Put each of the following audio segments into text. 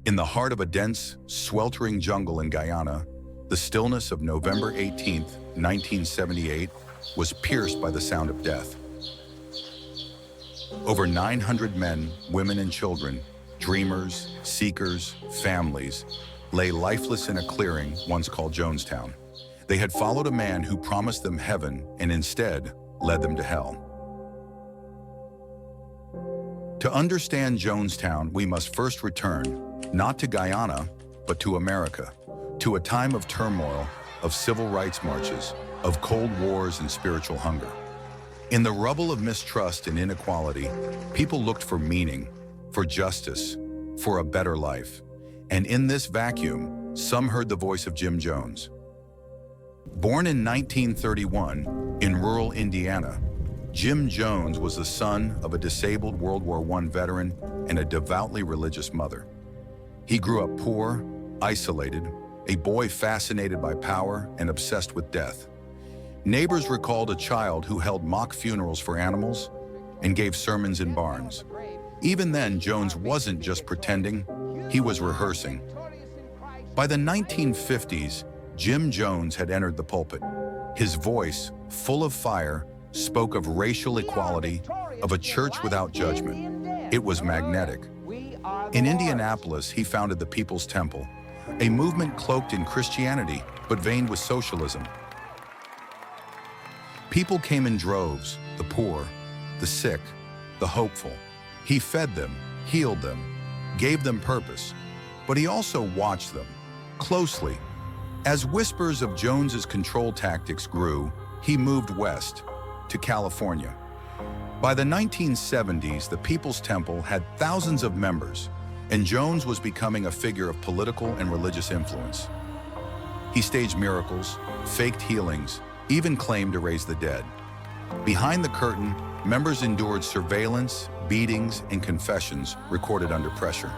In the heart of a dense, sweltering jungle in Guyana, the stillness of November 18, 1978, was pierced by the sound of death. Over 900 men, women, and children, dreamers, seekers, families, lay lifeless in a clearing once called Jonestown. They had followed a man who promised them heaven and instead led them to hell. To understand Jonestown, we must first return, not to Guyana, but to America, to a time of turmoil, of civil rights marches, of cold wars and spiritual hunger. In the rubble of mistrust and inequality, people looked for meaning, for justice, for a better life. And in this vacuum, some heard the voice of Jim Jones. Born in 1931 in rural Indiana, Jim Jones was the son of a disabled World War I veteran and a devoutly religious mother. He grew up poor, isolated, a boy fascinated by power and obsessed with death. Neighbors recalled a child who held mock funerals for animals and gave sermons in barns. Even then, Jones wasn't just pretending, he was rehearsing. By the 1950s, Jim Jones had entered the pulpit. His voice, full of fire, spoke of racial equality, of a church without judgment. It was magnetic. In Indianapolis, he founded the People's Temple, a movement cloaked in Christianity but veined with socialism. People came in droves, the poor, the sick, the hopeful. He fed them, healed them, gave them purpose, but he also watched them closely. As whispers of Jones's control tactics grew, he moved west to California. By the 1970s, the People's Temple had thousands of members, and Jones was becoming a figure of political and religious influence. He staged miracles, faked healings, even claimed to raise the dead. Behind the curtain, members endured surveillance, beatings, and confessions recorded under pressure.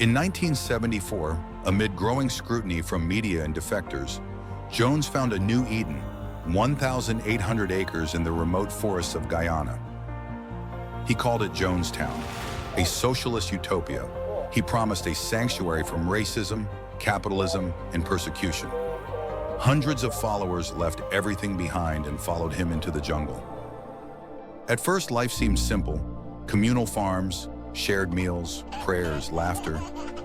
In 1974, amid growing scrutiny from media and defectors, Jones found a new Eden, 1,800 acres in the remote forests of Guyana. He called it Jonestown, a socialist utopia. He promised a sanctuary from racism, capitalism, and persecution. Hundreds of followers left everything behind and followed him into the jungle. At first, life seemed simple: communal farms, shared meals, prayers, laughter.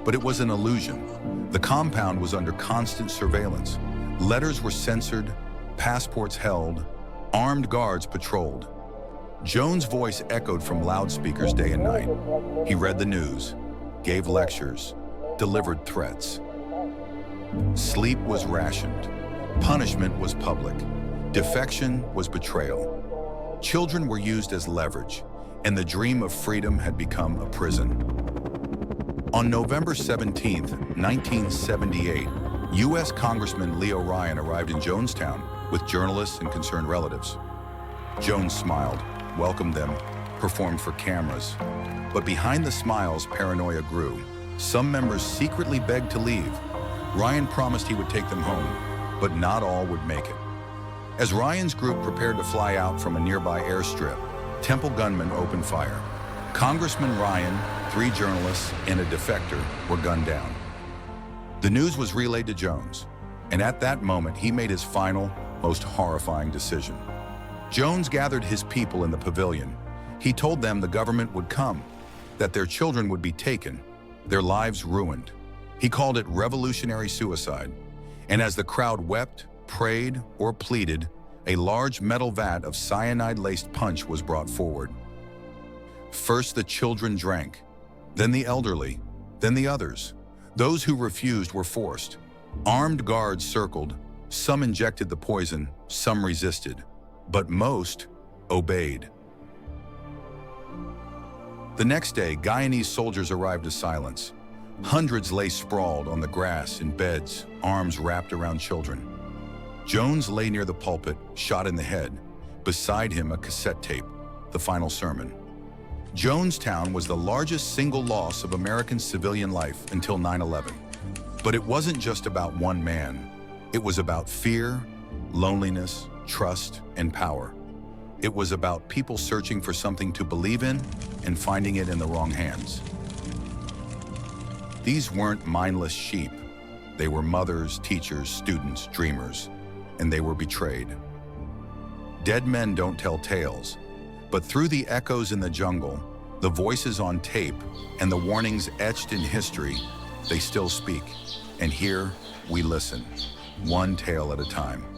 But it was an illusion. The compound was under constant surveillance. Letters were censored, passports held, armed guards patrolled. Jones' voice echoed from loudspeakers day and night. He read the news, gave lectures, delivered threats. Sleep was rationed. Punishment was public. Defection was betrayal. Children were used as leverage, and the dream of freedom had become a prison. On November 17, 1978, U.S. Congressman Leo Ryan arrived in Jonestown with journalists and concerned relatives. Jones smiled, welcomed them, performed for cameras. But behind the smiles, paranoia grew. Some members secretly begged to leave. Ryan promised he would take them home, but not all would make it. As Ryan's group prepared to fly out from a nearby airstrip, Temple gunmen opened fire. Congressman Ryan, 3 journalists, and a defector were gunned down. The news was relayed to Jones, and at that moment he made his final, most horrifying decision. Jones gathered his people in the pavilion. He told them the government would come, that their children would be taken, their lives ruined. He called it revolutionary suicide. And as the crowd wept, prayed, or pleaded, a large metal vat of cyanide-laced punch was brought forward. First the children drank, then the elderly, then the others. Those who refused were forced. Armed guards circled. Some injected the poison, some resisted, but most obeyed. The next day, Guyanese soldiers arrived to silence. Hundreds lay sprawled on the grass in beds, arms wrapped around children. Jones lay near the pulpit, shot in the head. Beside him, a cassette tape, the final sermon. Jonestown was the largest single loss of American civilian life until 9/11. But it wasn't just about one man. It was about fear, loneliness, trust, and power. It was about people searching for something to believe in and finding it in the wrong hands. These weren't mindless sheep. They were mothers, teachers, students, dreamers, and they were betrayed. Dead men don't tell tales, but through the echoes in the jungle, the voices on tape, and the warnings etched in history, they still speak. And here, we listen, one tale at a time.